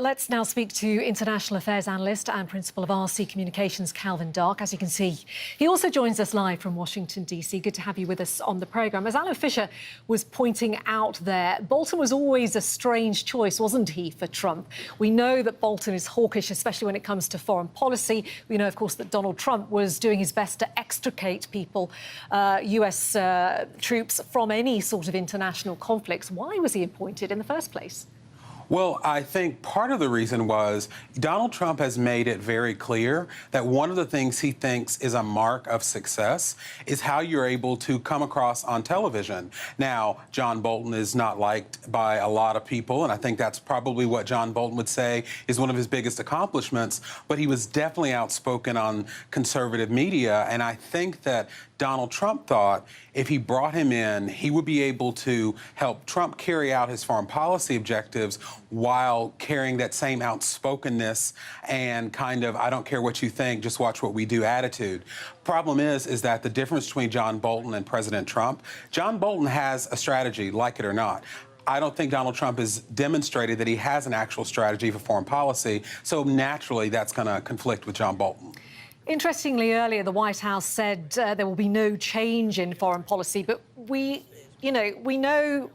Let's now speak to international affairs analyst and principal of RC Communications, Calvin Dark. As you can see, he also joins us live from Washington, D.C. Good to have you with us on the programme. As Alan Fisher was pointing out there, Bolton was always a strange choice, wasn't he, for Trump? We know that Bolton is hawkish, especially when it comes to foreign policy. We know, of course, that Donald Trump was doing his best to extricate people, US troops, from any sort of international conflicts. Why was he appointed in the first place? Well, I think part of the reason was Donald Trump has made it very clear that one of the things he thinks is a mark of success is how you're able to come across on television. Now, John Bolton is not liked by a lot of people, and I think that's probably what John Bolton would say is one of his biggest accomplishments, but he was definitely outspoken on conservative media, and I think that Donald Trump thought if he brought him in, he would be able to help Trump carry out his foreign policy objectives while carrying that same outspokenness and kind of, I don't care what you think, just watch what we do attitude. Problem is that the difference between John Bolton and President Trump, John Bolton has a strategy, like it or not. I don't think Donald Trump has demonstrated that he has an actual strategy for foreign policy, so naturally that's going to conflict with John Bolton. Interestingly, earlier the White House said there will be no change in foreign policy, but we know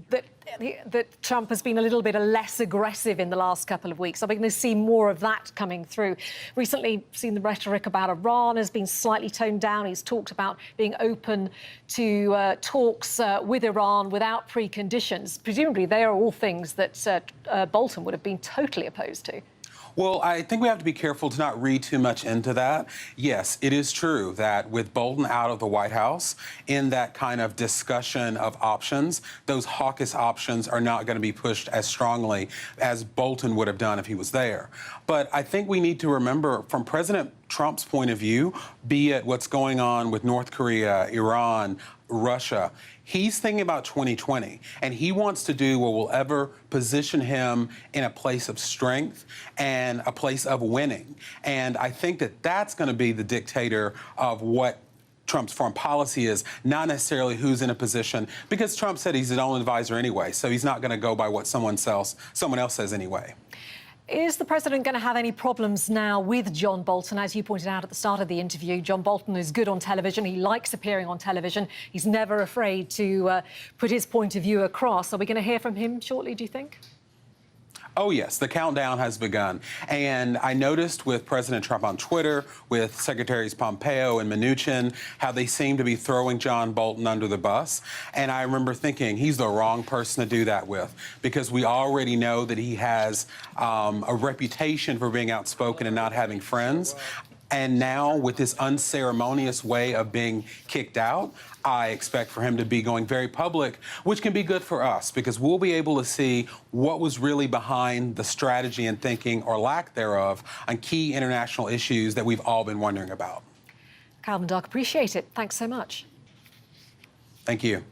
that Trump has been a little bit less aggressive in the last couple of weeks. Are we going to see more of that coming through? Recently, seen the rhetoric about Iran has been slightly toned down. He's talked about being open to talks with Iran without preconditions. Presumably, they are all things that Bolton would have been totally opposed to. Well, I think we have to be careful to not read too much into that. Yes, it is true that with Bolton out of the White House, in that kind of discussion of options, those hawkish options are not going to be pushed as strongly as Bolton would have done if he was there. But I think we need to remember, from President Trump's point of view, be it what's going on with North Korea, Iran, Russia, he's thinking about 2020, and he wants to do what will ever position him in a place of strength and a place of winning. And I think that that's going to be the dictator of what Trump's foreign policy is, not necessarily who's in a position, because Trump said he's his own advisor anyway, so he's not going to go by what someone else says anyway. Is the president going to have any problems now with John Bolton? As you pointed out at the start of the interview, John Bolton is good on television. He likes appearing on television. He's never afraid to put his point of view across. Are we going to hear from him shortly, do you think? Oh, yes, the countdown has begun. And I noticed with President Trump on Twitter, with Secretaries Pompeo and Mnuchin, how they seem to be throwing John Bolton under the bus. And I remember thinking he's the wrong person to do that with, because we already know that he has a reputation for being outspoken and not having friends. And now, with this unceremonious way of being kicked out, I expect for him to be going very public, which can be good for us, because we'll be able to see what was really behind the strategy and thinking, or lack thereof, on key international issues that we've all been wondering about. Calvin Dark, appreciate it. Thanks so much. Thank you.